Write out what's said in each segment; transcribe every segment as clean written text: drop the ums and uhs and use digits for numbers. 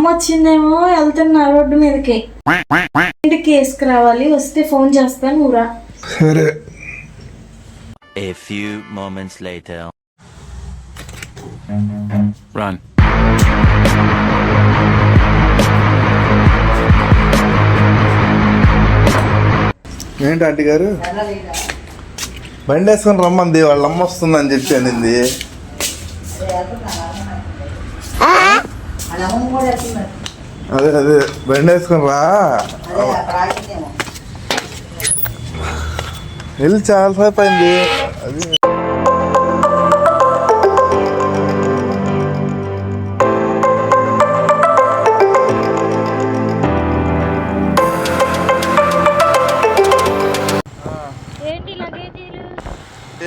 వచ్చిందేమో, వెళ్తున్నా రోడ్డు మీదకి. ఇంటికి వేసుకురావాలి, వస్తే ఫోన్ చేస్తాను, ఊరా. సరే. A few moments later. Run. ఏంటి ఆంటీ గారు బండి వేసుకొని రమ్మంది, వాళ్ళ అమ్మ వస్తుందని చెప్పి అనింది. అదే అదే బండి వేసుకొని రా, వెళ్ళి చాలాసేపు అయింది. అది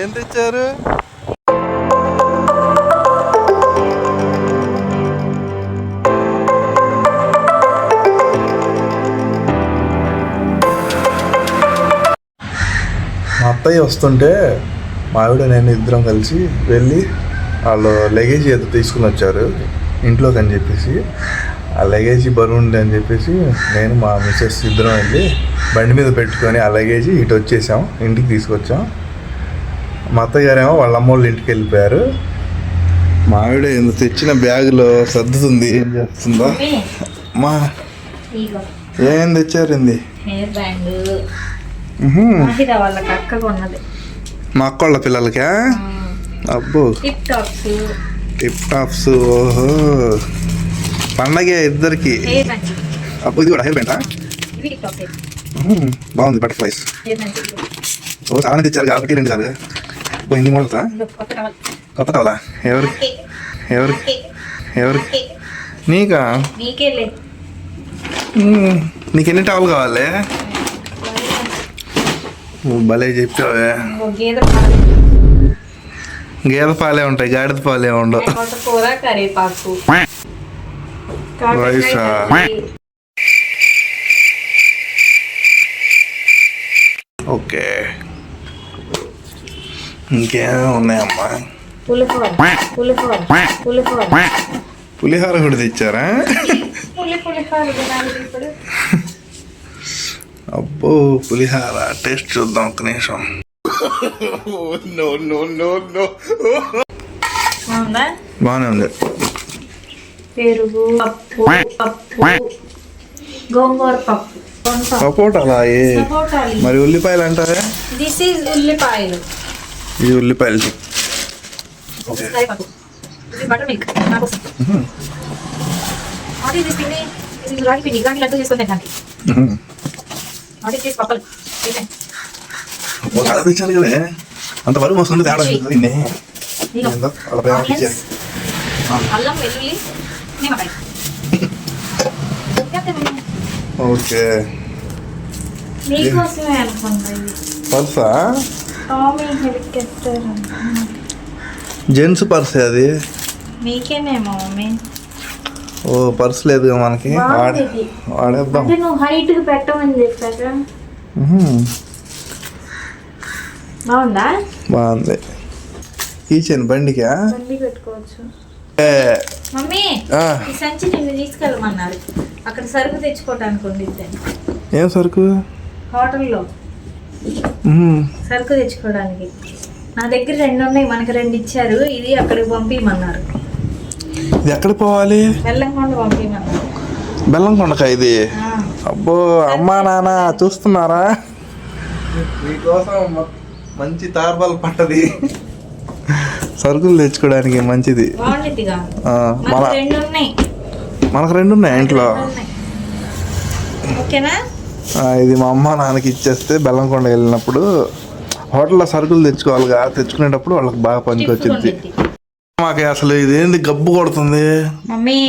ఏం తెచ్చారు? మా అత్తయ్య వస్తుంటే మా ఆవిడ నేను ఇద్దరం కలిసి వెళ్ళి వాళ్ళు లగేజ్ ఏదో తీసుకుని వచ్చారు ఇంట్లోకి అని చెప్పేసి. ఆ లగేజీ బరువు ఉంది అని చెప్పేసి నేను మా మిస్సెస్ ఇద్దరం వెళ్ళి బండి మీద పెట్టుకొని ఆ లగేజీ ఇటు వచ్చేసాం, ఇంటికి తీసుకొచ్చాం. మా అత్తయ్య గారేమో వాళ్ళ అమ్మ వాళ్ళ ఇంటికి వెళ్ళిపోయారు. మా ఆవిడ ఏందో తెచ్చిన బ్యాగులో సర్దుతుంది, ఏం చేస్తుందో. మా ఏం తెచ్చారింది? మా అక్క వాళ్ళ పిల్లలకా? అబ్బో టిప్ టాప్స్. ఓహో పండగ ఇద్దరికి. అబ్బో ఇది కూడా హెయిర్ బ్యాండా? బాగుంది, బటర్ఫ్లైస్. ఓ చాలా తెచ్చారు కాబట్టి 2 కాదు, ఎన్ని మోడల్సా? కొత్త కావాలా? ఎవరికి ఎవరికి ఎవరికి? నీకా? నీకెన్ని టవల్ కావాలి? భలే చెప్పావే. గేదె పాలే ఉంటాయి, గాడిద పాలే ఉండవు. రైసా? ఓకే, ఇంకేం ఉన్నాయమ్మా? పులిహోర కూడా తెచ్చారా? అబ్బో పులిహోర టేస్ట్ చూద్దాం ఒక నిమిషం. బాగానే ఉంది. పెరుగు, గోంగూర పప్పు, సపోటాలా? మరి ఉల్లిపాయలు అంటారా? దిస్ ఈజ్ ఉల్లిపాయలు. ఇది ఉల్లిపాయలు. బటర్ మిల్క్ రాగి పిండి, రాగి లడ్డు చేసుకొని తినడానికి. కదా అంత వరకు మోసుకుంటే తేడా. అల్లం, వెల్లుల్లి, నిమ్మకాయ. ఓకే, మీకోసమే అనుకుంటా. పర్సా? టామీ హెలికాప్టర్ జెంట్స్ పర్సే అది. మీకేనేమో మమ్మీ. ఓ పర్స్ లేదుగా మనకి, వాడేద్దాం. నువ్వు హైట్ కి పెట్టమని చెప్పాక. బాగుందా? బాగుంది. కిచెన్ బండికా? బండి పెట్టుకోవచ్చు. మమ్మీ ఈ సంచి నిన్ను తీసుకెళ్ళమన్నారు, అక్కడ సరుకు తెచ్చుకోవడానికి ఉండిద్ది. ఏం సరుకు? హోటల్లో సరుకు తెచ్చుకోవడానికి. నా దగ్గర 2 ఉన్నాయి, మనకి 2 ఇచ్చారు. ఇది అక్కడికి పంపించమన్నారు. ఇది ఎక్కడ పోవాలి? బెల్లంకొండ పంపించమన్నారు. బెల్లంకొండకా ఇది? అబ్బో అమ్మా నాన్న చూస్తున్నారా? మీకోసం మంచి తార్బాల్ పట్టది, సరుకులు తెచ్చుకోవడానికి మంచిది. మనకు 2 ఉన్నాయి ఇంట్లో. ఇది మా అమ్మ నాన్నకి ఇచ్చేస్తే బెల్లంకొండ వెళ్ళినప్పుడు హోటల్లో సరుకులు తెచ్చుకోవాలిగా, తెచ్చుకునేటప్పుడు వాళ్ళకి బాగా పనికొచ్చింది. మాకు అసలు ఇదేంది గబ్బు కొడుతుంది మమ్మీ.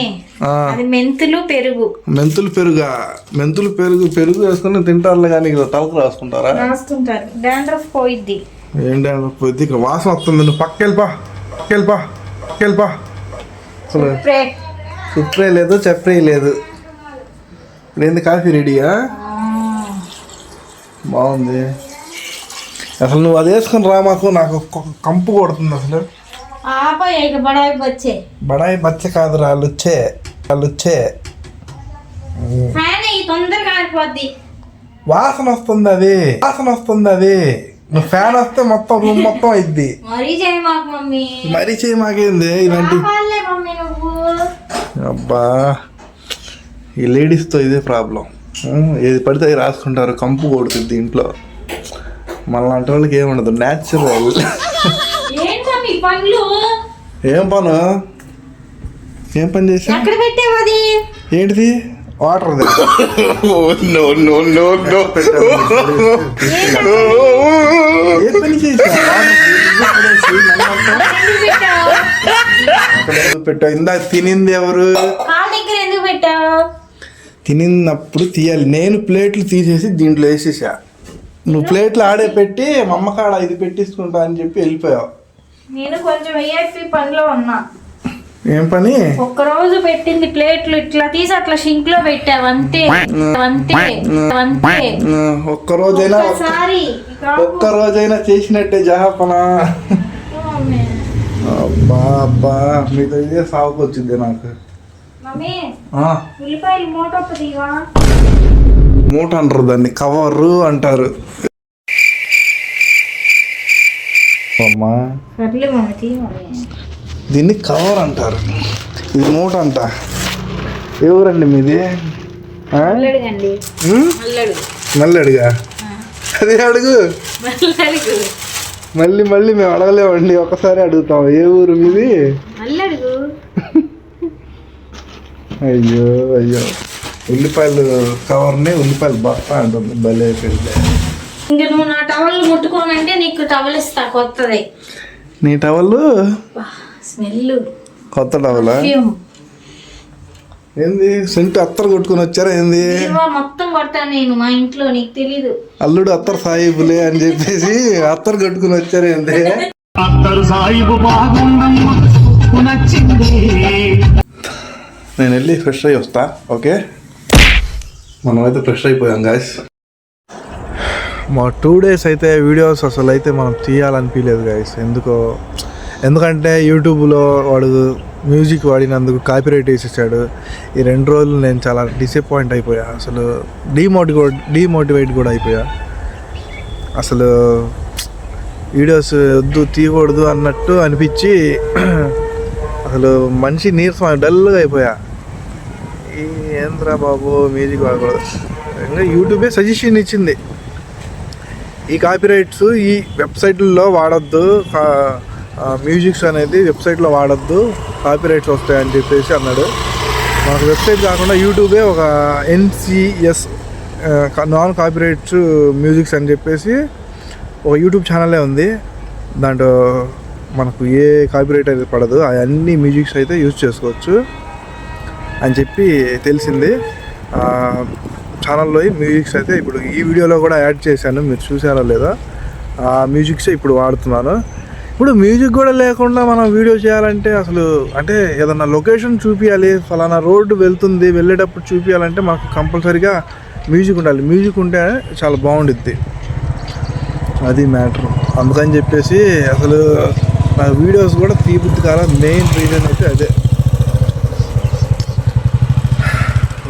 మెంతులు పెరుగు. మెంతులు పెరుగా? మెంతులు పెరుగు వేసుకుని తింటారులే కానీ తలకు రాసుకుంటారా? రాసుకుంటారు, డాండ్రఫ్ పోయిద్ది. ఏం డాండ్రఫ్ పోయిద్ది? ఇక్కడ వాసన వస్తుంది. నువ్వు పక్కెళ్ళిపా. స్ప్రే లేదు, చప్రే లేదు. ఏంది కాఫీ రెడీయా? బాగుంది. అసలు నువ్వు అది వేసుకుని రా, మాకు నాకు కంపు కొడుతుంది అసలు. బడాయి బచ్చే కాదురా, లుచ్చే. ఫ్యాన్ అయ్యి తొందరగా ఆరిపోద్ది. వాసన వస్తుంది అది నువ్వు ఫ్యాన్ వస్తే మొత్తం రూమ్ మొత్తం అయిద్ది. మరీ చేయి మాకు మమ్మీ. మరీ చేయి మాకేంది ఇలాంటి. మమ్మీ నువ్వు అబ్బా ఈ లేడీస్తో ఇదే ప్రాబ్లం. ఏది పడితే అది రాసుకుంటారు, కంపు కొడుతుంది ఇంట్లో. మళ్ళీ అంటే వాళ్ళకి ఏముండదు, న్యాచురల్. ఏంటి పనులు? ఏం పని చేసా? ఎక్కడ పెట్టావు అది? ఏంటిది? వాటర్ పెట్టావు? ఇందాక తినింది ఎవరు? ఎందుకు పెట్టావు? తినినప్పుడు తీయాలి. నేను ప్లేట్లు తీసేసి దీంట్లో వేసేసా. నువ్వు ప్లేట్లు ఆడే పెట్టి మా అమ్మ కాడ ఇది పెట్టించుకుంటా అని చెప్పి వెళ్ళిపోయావు. నేను కొంచెం ఏఎఫ్పి పనిలో ఉన్నా. ఏం పని? ఒక్కరోజు పెట్టింది ప్లేట్లు ఇట్లా తీసి అట్లా షింక్ లో పెట్టావు అంతే. ఒక్కరోజైనా చేసినట్టే జహాపనా. అబ్బా అబ్బా మీతో ఇదే సాగుకు వచ్చింది నాకు. ఉల్లిపాయలు మూటొప్పదిగా. మూట అంటారు దాన్ని, కవరు అంటారు. అమ్మా దీన్ని కవర్ అంటారు, ఇది మూట అంట. ఎవరండి మీది? మల్లెడుగా? అదే అడుగు. మళ్ళీ మేము అడగలేమండి, ఒకసారి అడుగుతాం. ఏ ఊరు మీది? అయ్యో ఉల్లిపాయలు కవర్ని ఉల్లిపాయలు బస్తా అంటుంది. భలే పెళ్ళి. ఇంకా నువ్వు నా టవల్ ముట్టుకోనంటే నీకు టవల్ ఇస్తా కొత్తది. నీ టవల్ స్మెల్ కొత్త టవలా? ఏంది సెంటు అత్తరు కొట్టుకుని వచ్చారా ఏంది? మొత్తం కొడతా నేను మా ఇంట్లో, నీకు తెలీదు. అల్లుడు అత్తరు సాయిబులే అని చెప్పేసి అత్తరు కట్టుకుని వచ్చారా ఏంది? నేను వెళ్ళి ఫ్రెష్ అయ్యి వస్తా. ఓకే, మనమైతే ఫ్రెష్ అయిపోయాం గాయస్. మా 2 days అయితే వీడియోస్ అసలు అయితే మనం తీయాలనిపించలేదు గాయస్. ఎందుకంటే యూట్యూబ్లో వాడు మ్యూజిక్ వాడినందుకు కాపీరైట్ వేసేసాడు. ఈ 2 రోజులు నేను చాలా డిసప్పాయింట్ అయిపోయా. అసలు డీమోటివేట్ కూడా అయిపోయా. అసలు వీడియోస్ వద్దు తీయకూడదు అన్నట్టు అనిపించి అసలు మనిషి నీరసం డల్గా అయిపోయా. ఏంద్రా బాబు మ్యూజిక్ వాడకూడదు. ఇంకా యూట్యూబే సజెషన్ ఇచ్చింది, ఈ కాపీరైట్స్ ఈ వెబ్సైట్లలో వాడద్దు, మ్యూజిక్స్ అనేది వెబ్సైట్లో వాడద్దు, కాపీరైట్స్ వస్తాయని చెప్పేసి అన్నాడు. మాకు వెబ్సైట్ కాకుండా యూట్యూబే ఒక NCS నాన్ కాపీరైట్స్ మ్యూజిక్స్ అని చెప్పేసి ఒక యూట్యూబ్ ఛానలే ఉంది. దాంట్లో మనకు ఏ కాపీరైట్ అయితే పడదు, అవన్నీ మ్యూజిక్స్ అయితే యూజ్ చేసుకోవచ్చు అని చెప్పి తెలిసింది. ఛానల్లో మ్యూజిక్స్ అయితే ఇప్పుడు ఈ వీడియోలో కూడా యాడ్ చేశాను, మీరు చూసారో లేదా. ఆ మ్యూజిక్సే ఇప్పుడు వాడుతున్నాను. ఇప్పుడు మ్యూజిక్ కూడా లేకుండా మనం వీడియో చేయాలంటే అసలు అంటే ఏదన్నా లొకేషన్ చూపించాలి, ఫలానా రోడ్డు వెళ్ళేటప్పుడు చూపించాలంటే మాకు కంపల్సరీగా మ్యూజిక్ ఉండాలి. మ్యూజిక్ ఉంటే చాలా బాగుండిద్ది, అది మ్యాటర్. అందుకని చెప్పేసి అసలు నా వీడియోస్ కూడా తీబుద్ధి కాల మెయిన్ రీజన్ అయితే అదే.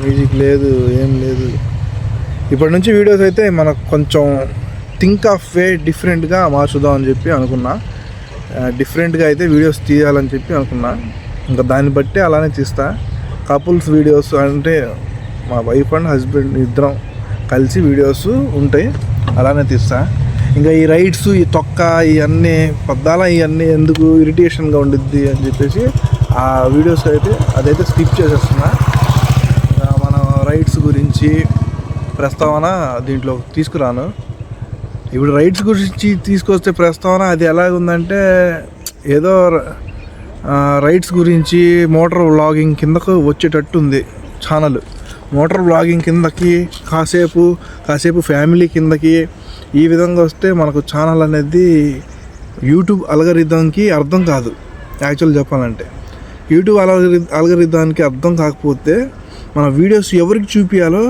మ్యూజిక్ లేదు, ఏం లేదు. ఇప్పటి నుంచి వీడియోస్ అయితే మనకు కొంచెం థింక్ ఆఫ్ వే డిఫరెంట్గా మార్చుదాం అని చెప్పి అనుకున్నా. డిఫరెంట్గా అయితే వీడియోస్ తీయాలని చెప్పి అనుకున్నా. ఇంకా దాన్ని బట్టి అలానే తీస్తా. కపుల్స్ వీడియోస్ అంటే మా వైఫ్ అండ్ హస్బెండ్ ఇద్దరం కలిసి వీడియోస్ ఉంటాయి, అలానే తీస్తా. ఇంకా ఈ రైడ్స్, ఈ తొక్క, ఇవన్నీ పొద్దాల ఇవన్నీ ఎందుకు ఇరిటేషన్గా ఉండిద్ది అని చెప్పేసి ఆ వీడియోస్ అయితే అదైతే స్కిప్ చేసేస్తున్నా. మన రైడ్స్ గురించి ప్రస్తావన దీంట్లో తీసుకురాను. ఇప్పుడు రైడ్స్ గురించి తీసుకొస్తే ప్రస్తావన అది ఎలాగుందంటే ఏదో రైడ్స్ గురించి మోటార్ వ్లాగింగ్ కిందకు వచ్చేటట్టు ఉంది ఛానల్. మోటార్ వ్లాగింగ్ కిందకి కాసేపు ఫ్యామిలీ కిందకి ఈ విధంగా వస్తే మనకు ఛానల్ అనేది యూట్యూబ్ అల్గరిథంకి అర్థం కాదు. యాక్చువల్ చెప్పాలంటే యూట్యూబ్ అల్గరిథానికి అర్థం కాకపోతే మన వీడియోస్ ఎవరికి చూపించాలో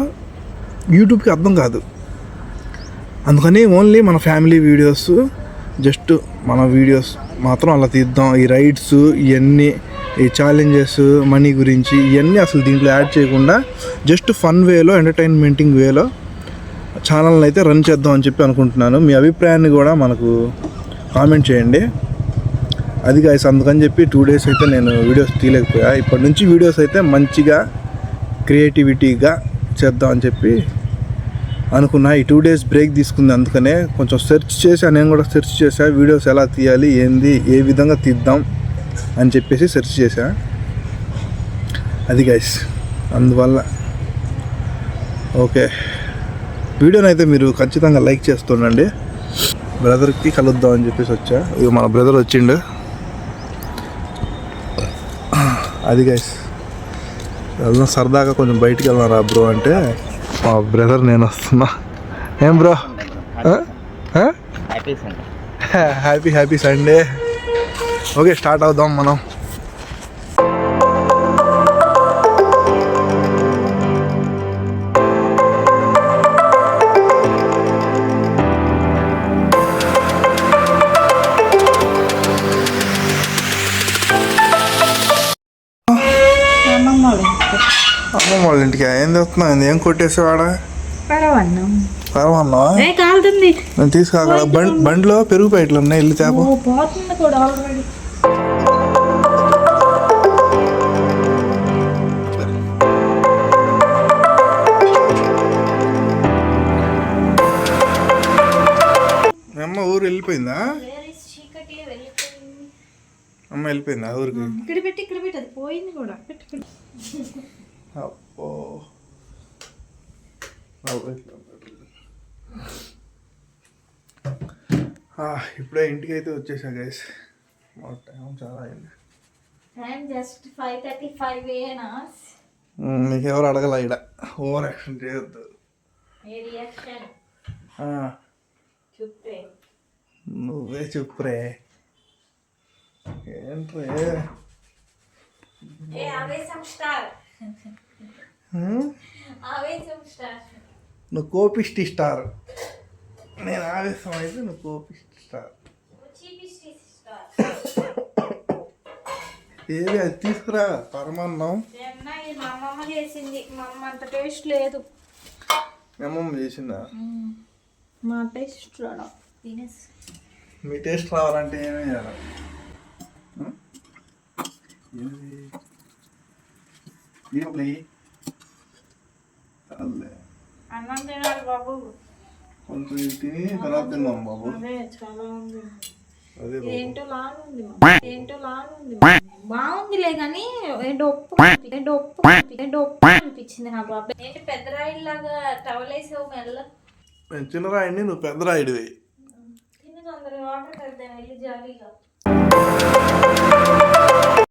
యూట్యూబ్కి అర్థం కాదు. అందుకని ఓన్లీ మన ఫ్యామిలీ వీడియోస్, జస్ట్ మన వీడియోస్ మాత్రం అలా తీద్దాం. ఈ రైడ్స్ ఇవన్నీ ఈ ఛాలెంజెస్ మనీ గురించి ఇవన్నీ అసలు దీంట్లో యాడ్ చేయకుండా జస్ట్ ఫన్ వేలో ఎంటర్టైన్మెంటింగ్ వేలో ఛానల్ని అయితే రన్ చేద్దాం అని చెప్పి అనుకుంటున్నాను. మీ అభిప్రాయాన్ని కూడా మనకు కామెంట్ చేయండి. అది గైస్, అందుకని చెప్పి 2 days అయితే నేను వీడియోస్ తీయలేకపోయా. ఇప్పటి నుంచి వీడియోస్ అయితే మంచిగా క్రియేటివిటీగా చేద్దాం అని చెప్పి అనుకున్నా. ఈ 2 days బ్రేక్ తీసుకుంది, అందుకనే కొంచెం సెర్చ్ చేసా. నేను కూడా సెర్చ్ చేసా వీడియోస్ ఎలా తీయాలి, ఏంది, ఏ విధంగా తీద్దాం అని చెప్పేసి సెర్చ్ చేసా. అది గైస్, అందువల్ల ఓకే, వీడియోని అయితే మీరు ఖచ్చితంగా లైక్ చేస్తుండండి. బ్రదర్కి కలుద్దాం అని చెప్పేసి వచ్చా. ఇక మన బ్రదర్ వచ్చిండు. అది గైస్, వెళ్దాం సరదాగా కొంచెం బయటికి వెళ్దాం రా బ్రో అంటే మా బ్రదర్ నేను వస్తున్నా. ఏం bro, happy Sunday. Okay, start అవుదాం మనం. అమ్మమ్మ వాళ్ళ ఇంటికి ఏం తెస్తున్నావు? ఏం కొట్టేసేవాడ? పరవన్నా కాలుతుంది. నేను తీసుకురా. బండిలో పెరుగు ప్యాకెట్లు ఉన్నాయి, వెళ్ళి తేపో. పోతుంది కూడా ఆల్రెడీ. అమ్మ ఊరు వెళ్ళిపోయిందా? అమ్మ వెళ్ళిపోయిందా ఊరికి? ఇక్కడ పెట్టి అది పోయింది కూడా. అబ్బో, ఇప్పుడే ఇంటికి అయితే వచ్చేసా గైస్. టైం చాలా అయింది. జస్ట్ 5:35 మీకు ఎవరు అడగల ఇక్కడ. ఓవర్ యాక్షన్ చేయొద్దు. నువ్వే చెప్పురే. ఏంట్రే నువ్వు కోపిష్టి స్టార్, నేను ఆవేశం అయితే నువ్వు కోపిష్టి స్టార్. ఏది అది తీసుకురా పరమాన్నం. మా అమ్మమ్మ చేసింది. మా అమ్మ అంత టేస్ట్ లేదు. మీ అమ్మమ్మ చేసిందా? మా టేస్ట్ రావడం తినేసి. మీ టేస్ట్ రావాలంటే ఏమేమి చేయాలి? అన్నం తినాలి బాబు. కొంచెం తిని తర్వాత తిన్నాం బాబు. అదే చాలా ఉంది. అదే ఏంటో లాగుంది. బాగుందిలే కానీ డొప్పు అనిపించింది నాకు. ఏంటి పెద్ద రాయిడ్ లాగా టవల్ వేసావు మెల్ల. నేను చిన్న రాయండి, నువ్వు పెద్ద రాయుడివి. తిని తొందరగా వాటర్ కడతాను వెళ్ళి జాలీగా.